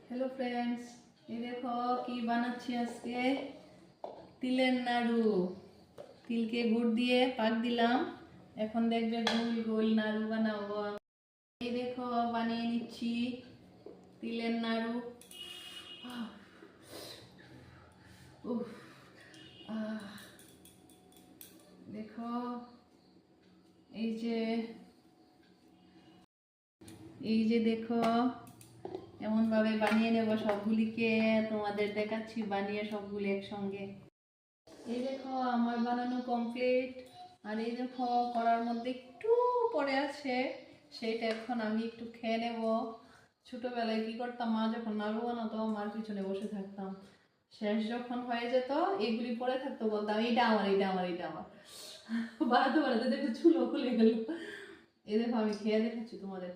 Hello friends, ये देखो की বানাচ্ছি আজকে তিলের নাড়ু। তিলকে গুড় দিয়ে পাক দিলাম, এখন দেখবে গোল গোল নাড়ু বানাবো। এই দেখো বানিয়ে নিচ্ছি তিলের নাড়ু। উফ, দেখো এই যে দেখো এমন ভাবে বানিয়ে নেব সবগুলিকে, তোমাদের দেখাচ্ছি বানিয়ে সবগুলি একসঙ্গে। এই দেখো আমার বানানো কমপ্লিট। আর এই দেখো কড়ার মধ্যে একটু পড়ে আছে, সেইটা এখন আমি একটু খেয়ে নেব। ছোটবেলায় কি করতাম, মা যখন নাড়ু বানাতো মার পিছনে বসে থাকতাম, শেষ যখন হয়ে যেত এগুলি পড়ে থাকতো বলতাম এইটা আমার, এইটা আমার, এইটা আমার। বানাতে বানাতে দেখো চুলো খুলে গেল। এই দেখো আমি খেয়ে দেখাচ্ছি তোমাদের।